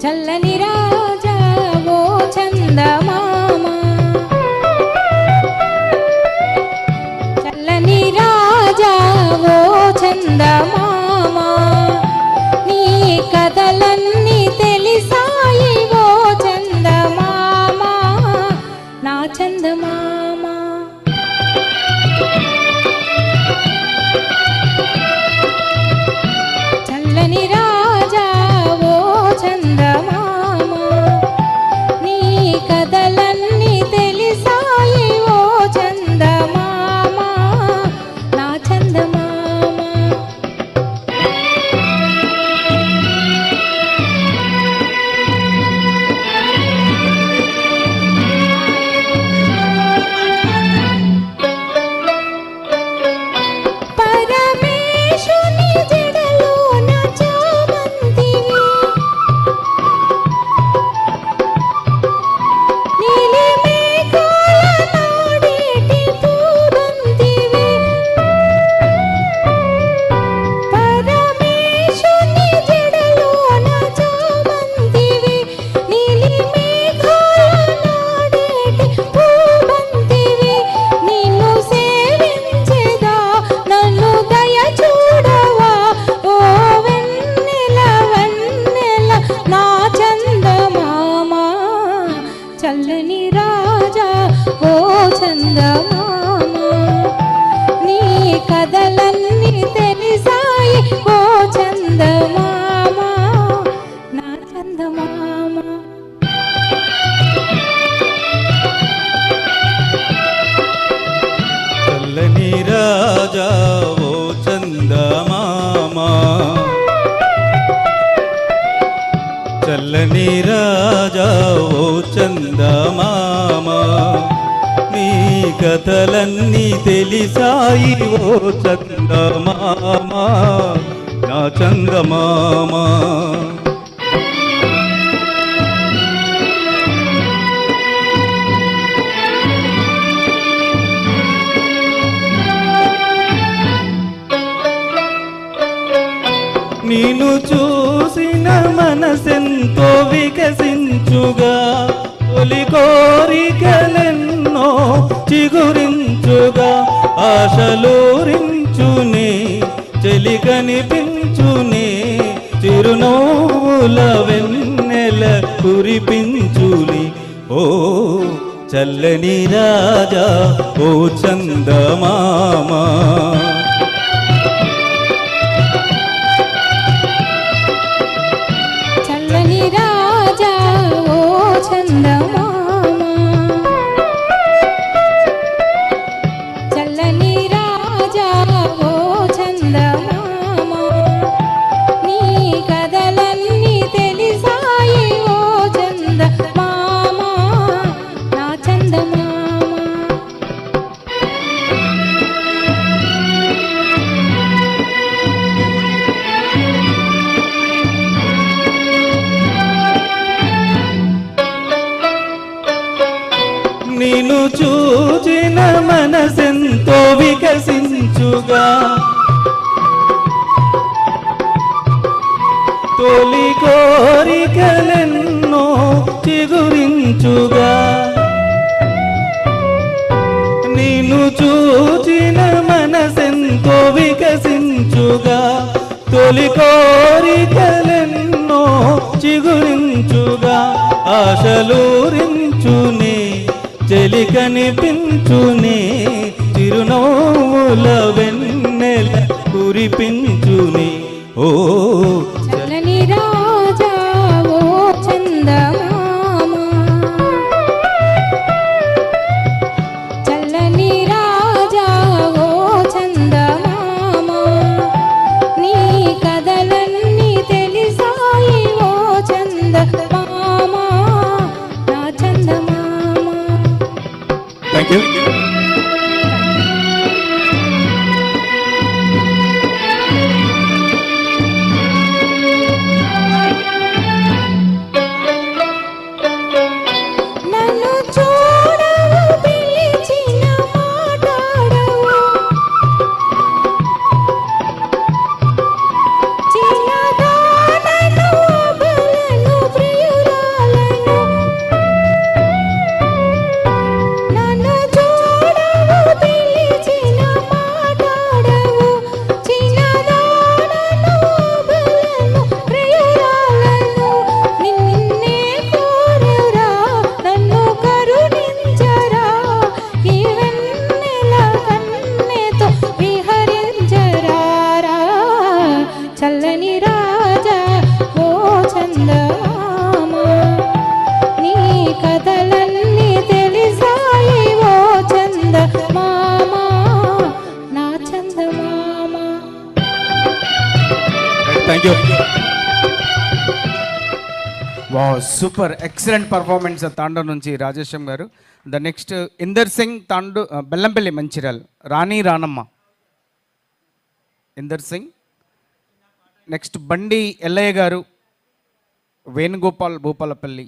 చల్లని రాజా ఓ చందమామ, చల్లని రాజా ఓ చందమామ, నీ కథలన్నీ తెలిసాయి ఓ చందమామ, నా చందమామ. చల్లని రాజా ఓ చందమామ, నీ కథలన్నీ తెలిసాయి ఓ చందమామ, నా చందమామ. పరమేశుని జడలోన చామంతివి, నీలి మేఘాల నాడేటి పూబంతివి. పరమేశుని జడలోన చామంతివి, నీలి మేఘాల నాడేటి పూబంతివి. నిన్ను సేవించెదా నన్ను దయ చూడవా ఓ వెన్నెల వెన్నెల నా చందమామ. చల్లని రాజా ఓ చందమామ, నీ కథలన్నీ తెలిసాయి ఓ చందమామ, నా చందమామ. చల్లని రాజా ఓ చందమామ, చల్లని రాజా ఓ చందమామ, నీ కథలన్నీ తెలిసాయి ఓ చందమామ, నా చందమామ. నిన్ను చూసిన మనసెంతో వికసించుగా, తొలి కోరికలెన్నో చిగురించుగా, ఆశలూరించునే చెలి కనిపించునే, చిరునవ్వుల వెన్నెల కురిపించుని ఓ చల్లని రాజా ఓ చందమామ. చల్లని రాజా ఓ చందమామ, చల్లని రాజా ఓ చందమామ, నీ కథలన్నీ తెలిసాయి ఓ చందమామ, నా చందమామ. నిన్ను చూచిన మనసెంతో వికసించుగా, తొలి కోరికలెన్నో చిగురించుగా, నిన్ను చూచిన మనసెంతో వికసించుగా, తొలి కోరికలెన్నో చిగురించుగా, ఆశలూరించునే చెలి కనిపించునే, చిరునవ్వుల వెన్నెల కురిపించునే ఓ చల్లని రాజా ఓ చందమామ, చల్లని రాజా ఓ చందమామ, నీ కథలన్నీ తెలిసాయి ఓ చందమామ, నా చందమామ. Thank you. చందమామ నీ కథలన్నీ తెలిసాయి ఓ చందమామ నా చందమామ. Thank you. Wow, super, excellent performance Tandav నుంచి రాజేశం గారు. The next Inder Singh Tandu, Bellampalli Mancherial, Rani Ranamma. Inder Singh. Next Bandi Yellaiah గారు, వేణుగోపాల్ భూపాలపల్లి.